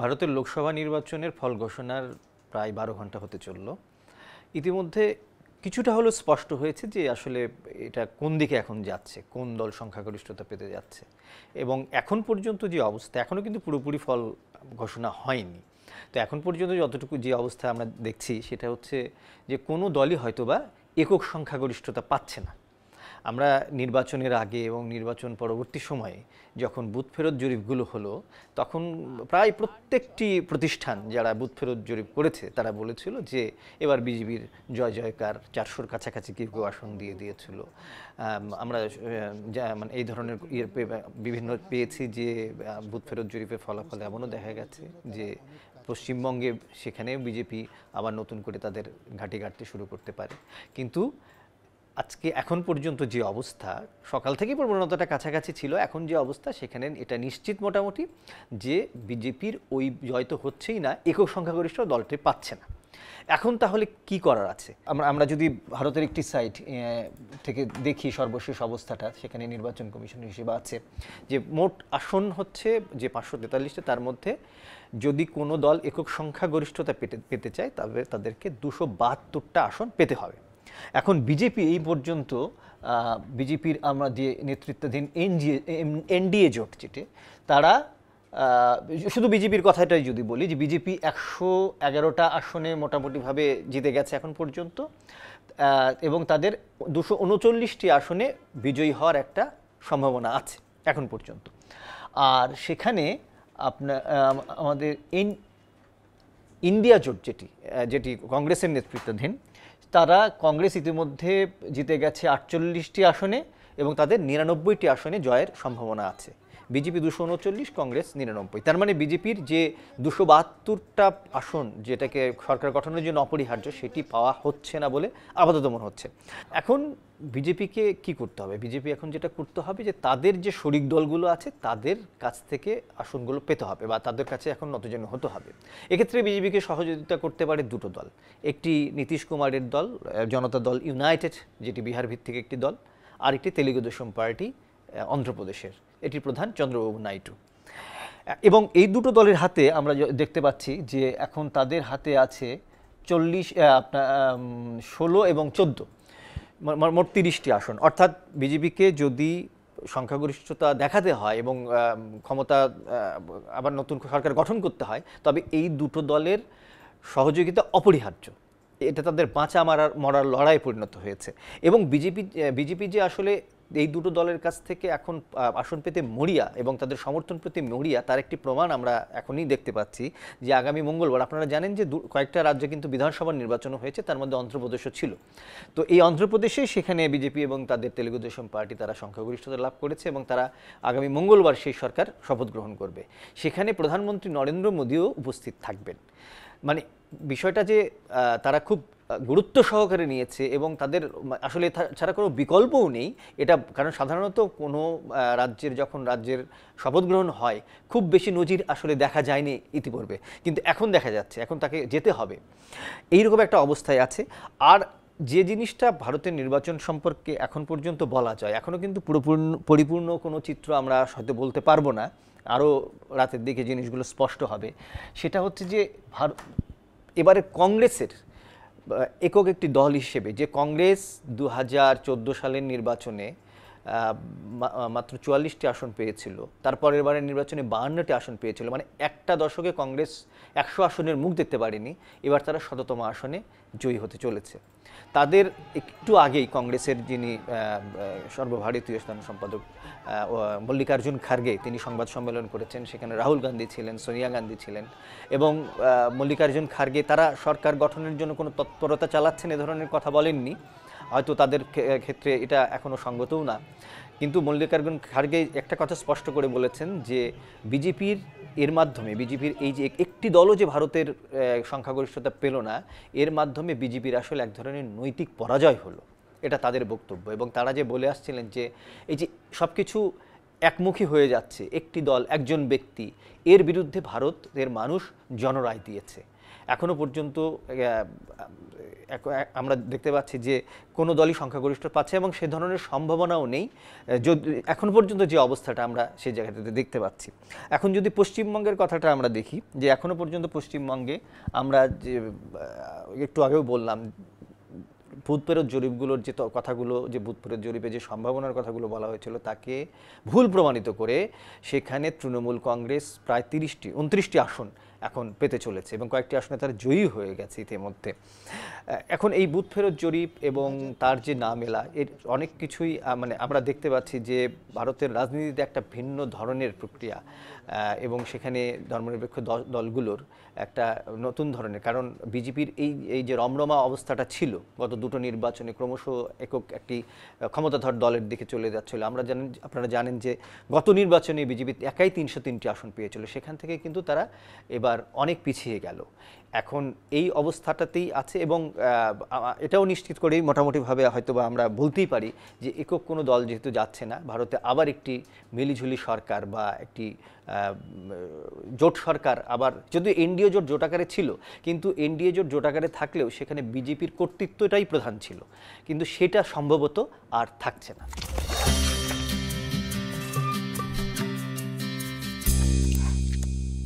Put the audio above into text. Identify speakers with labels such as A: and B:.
A: ভারতের লোকসভা নির্বাচনের ফল ঘোষণার প্রায় ১২ ঘন্টা হতে চলল। ইতিমধ্যে কিছুটা হলেও স্পষ্ট হয়েছে যে আসলে এটা কোন দিকে এখন যাচ্ছে, কোন দল সংখ্যাগরিষ্ঠতা পেতে যাচ্ছে। এবং এখন পর্যন্ত যে অবস্থা, এখনও কিন্তু পুরোপুরি ফল ঘোষণা হয়নি। তো এখন পর্যন্ত যতটুকু যে অবস্থা আমরা দেখছি সেটা হচ্ছে যে কোনো দলই হয়তোবা একক সংখ্যাগরিষ্ঠতা পাচ্ছে না। আমরা নির্বাচনের আগে এবং নির্বাচন পরবর্তী সময়ে যখন বুথ ফেরত জরিপগুলো হলো, তখন প্রায় প্রত্যেকটি প্রতিষ্ঠান যারা বুথ ফেরত জরিপ করেছে তারা বলেছিল যে এবার বিজেপির জয় জয়কার, ৪০০-র কাছাকাছি কেউ কেউ আসন দিয়ে দিয়েছিল। আমরা মানে এই ধরনের বিভিন্ন পেয়েছি যে বুথ ফেরত জরিপের ফলাফল এমনও দেখা গেছে যে পশ্চিমবঙ্গে সেখানেও বিজেপি আবার নতুন করে তাদের ঘাঁটি গাড়তে শুরু করতে পারে। কিন্তু আজকে এখন পর্যন্ত যে অবস্থা, সকাল থেকেই প্রবণতাটা কাছাকাছি ছিল, এখন যে অবস্থা সেখানে এটা নিশ্চিত মোটামুটি যে বিজেপির ওই জয় তো হচ্ছেই না, একক সংখ্যাগরিষ্ঠ দলটি পাচ্ছে না। এখন তাহলে কি করার আছে? আমরা যদি ভারতের একটি সাইট থেকে দেখি সর্বশেষ অবস্থাটা, সেখানে নির্বাচন কমিশন হিসেবে আছে যে মোট আসন হচ্ছে যে ৫৪৩টা, তার মধ্যে যদি কোনো দল একক সংখ্যাগরিষ্ঠতা পেতে চায় তবে তাদেরকে ২৭২টা আসন পেতে হবে। এখন বিজেপি এই পর্যন্ত বিজেপির আমরা যে নেতৃত্বাধীন এনডিএ জোট যেটি, তারা শুধু বিজেপির কথাটাই যদি বলি যে বিজেপি ১১১টা আসনে মোটামুটিভাবে জিতে গেছে এখন পর্যন্ত, এবং তাদের ২৩৯টি আসনে বিজয়ী হওয়ার একটা সম্ভাবনা আছে এখন পর্যন্ত। আর সেখানে আপনার আমাদের ইন্ডিয়া জোট যেটি কংগ্রেসের নেতৃত্বাধীন, তারা কংগ্রেস ইতিমধ্যে জিতে গেছে ৪৮টি আসনে এবং তাদের ৯৯টি আসনে জয়ের সম্ভাবনা আছে। বিজেপি ২৩৯, কংগ্রেস ৯৯। তার মানে বিজেপির যে ২৭২টা আসন যেটাকে সরকার গঠনের জন্য অপরিহার্য, সেটি পাওয়া হচ্ছে না বলে আপাতত মনে হচ্ছে। এখন বিজেপিকে কি করতে হবে? বিজেপি এখন যেটা করতে হবে যে তাদের যে শরিক দলগুলো আছে তাদের কাছ থেকে আসনগুলো পেতে হবে বা তাদের কাছে এখন নতজানু হতে হবে। এক্ষেত্রে বিজেপিকে সহযোগিতা করতে পারে দুটো দল। একটি নীতিশ কুমারের দল, জনতা দল ইউনাইটেড, যেটি বিহার ভিত্তিক একটি দল, আর একটি তেলুগু দেশম পার্টি, অন্ধ্রপ্রদেশের, এটির প্রধান চন্দ্রবাবু নাইডু। এবং এই দুটো দলের হাতে আমরা দেখতে পাচ্ছি যে এখন তাদের হাতে আছে ১৬ এবং ১৪, মোট ৩০টি আসন। অর্থাৎ বিজেপিকে যদি সংখ্যাগরিষ্ঠতা দেখাতে হয় এবং ক্ষমতা আবার নতুন সরকার গঠন করতে হয়, তবে এই দুটো দলের সহযোগিতা অপরিহার্য। এটা তাদের বাঁচা মরার লড়াই পরিণত হয়েছে। এবং বিজেপি যে আসলে এই দুটো দলের কাছ থেকে এখন আসন পেতে মরিয়া এবং তাদের সমর্থন পেতে মরিয়া, তার একটি প্রমাণ আমরা এখনই দেখতে পাচ্ছি যে আগামী মঙ্গলবার, আপনারা জানেন যে কয়েকটা রাজ্যে কিন্তু বিধানসভার নির্বাচনও হয়েছে, তার মধ্যে অন্ধ্রপ্রদেশও ছিল। তো এই অন্ধ্রপ্রদেশে সেখানে বিজেপি এবং তাদের তেলুগু দেশম পার্টি তারা সংখ্যাগরিষ্ঠতা লাভ করেছে এবং তারা আগামী মঙ্গলবার সেই সরকার শপথ গ্রহণ করবে। সেখানে প্রধানমন্ত্রী নরেন্দ্র মোদীও উপস্থিত থাকবেন। মানে বিষয়টা যে তারা খুব গুরুত্ব সহকারে নিয়েছে এবং তাদের আসলে ছাড়া কোনো বিকল্পও নেই এটা। কারণ সাধারণত কোনো যখন রাজ্যের শপথ গ্রহণ হয়, খুব বেশি নজির আসলে দেখা যায়নি ইতিপূর্বে, কিন্তু এখন দেখা যাচ্ছে, এখন তাকে যেতে হবে, এইরকম একটা অবস্থায় আছে। আর যে জিনিসটা ভারতের নির্বাচন সম্পর্কে এখন পর্যন্ত বলা যায়, এখনও কিন্তু পরিপূর্ণ কোনো চিত্র আমরা হয়তো বলতে পারবো না, আরও রাতের দিকে জিনিসগুলো স্পষ্ট হবে। সেটা হচ্ছে যে এবারে কংগ্রেসের একক একটি দল হিসেবে, যে কংগ্রেস ২০১৪ সালের নির্বাচনে মাত্র ৪৪টি আসন পেয়েছিল, তারপরের বারের নির্বাচনে ৫২টি আসন পেয়েছিল, মানে একটা দশকে কংগ্রেস ১০০ আসনের মুখ দেখতে পারেনি। এবার তারা ১০০তম আসনে জয়ী হতে চলেছে। তাদের একটু আগেই কংগ্রেসের যিনি সর্বভারতীয় সাধারণ সম্পাদক মল্লিকার্জুন খার্গে, তিনি সংবাদ সম্মেলন করেছেন। সেখানে রাহুল গান্ধী ছিলেন, সোনিয়া গান্ধী ছিলেন এবং মল্লিকার্জুন খার্গে তারা সরকার গঠনের জন্য কোনো তৎপরতা চালাচ্ছেন এ ধরনের কথা বলেননি, হয়তো তাদের ক্ষেত্রে এটা এখনও সঙ্গতও না। কিন্তু মল্লিকার্জুন খার্গে একটা কথা স্পষ্ট করে বলেছেন যে বিজেপির এই যে একটি দলও যে ভারতের সংখ্যাগরিষ্ঠতা পেল না, এর মাধ্যমে বিজেপির আসলে এক ধরনের নৈতিক পরাজয় হলো, এটা তাদের বক্তব্য। এবং তারা যে বলে আসছিলেন যে এই যে সব কিছু একমুখী হয়ে যাচ্ছে, একটি দল, একজন ব্যক্তি, এর বিরুদ্ধে ভারতের মানুষ জনরায় দিয়েছে। এখনো পর্যন্ত আমরা দেখতে পাচ্ছি যে কোনো দলই সংখ্যাগরিষ্ঠ পাচ্ছে এবং সে ধরনের সম্ভাবনাও নেই যদি এখন পর্যন্ত যে অবস্থাটা আমরা সেই জায়গাটাতে দেখতে পাচ্ছি। এখন যদি পশ্চিমবঙ্গের কথাটা আমরা দেখি, যে এখনো পর্যন্ত পশ্চিমবঙ্গে আমরা যে একটু আগেও বললাম ভূতপ্রেরত জরিপগুলোর যে কথাগুলো, যে ভূতপ্রেরত জরিপে যে সম্ভাবনার কথাগুলো বলা হয়েছিল তাকে ভুল প্রমাণিত করে সেখানে তৃণমূল কংগ্রেস প্রায় 29টি আসন এখন পেতে চলেছে এবং কয়েকটি আসনে তারা জয়ী হয়ে গেছে ইতিমধ্যে। এখন এই বুথফেরত জরিপ এবং তার যে না মেলা, এর অনেক কিছুই মানে আমরা দেখতে পাচ্ছি যে ভারতের রাজনীতিতে একটা ভিন্ন ধরনের প্রক্রিয়া এবং সেখানে ধর্মনিরপেক্ষ দলগুলোর একটা নতুন ধরনের, কারণ বিজেপির এই যে রমরমা অবস্থাটা ছিল গত দুটো নির্বাচনে ক্রমশ একক একটি ক্ষমতাধর দলের দিকে চলে যাচ্ছিল। আপনারা জানেন যে গত নির্বাচনে বিজেপি একাই 303টি আসন পেয়েছিল, সেখান থেকে কিন্তু তারা এবার অনেক পিছিয়ে গেল। এখন এই অবস্থাটাতেই আছে এবং এটাও নিশ্চিত করেই মোটামুটিভাবে হয়তোবা আমরা বলতেই পারি যে একক কোনো দল যেহেতু যাচ্ছে না, ভারতে আবার একটি মিলিঝুলি সরকার বা একটি জোট সরকার, আবার যদিও এনডিএ জোট জোটাকারে ছিল, কিন্তু এনডিএ জোট জোটাকারে থাকলেও সেখানে বিজেপির কর্তৃত্বটাই প্রধান ছিল, কিন্তু সেটা সম্ভবত আর থাকছে না।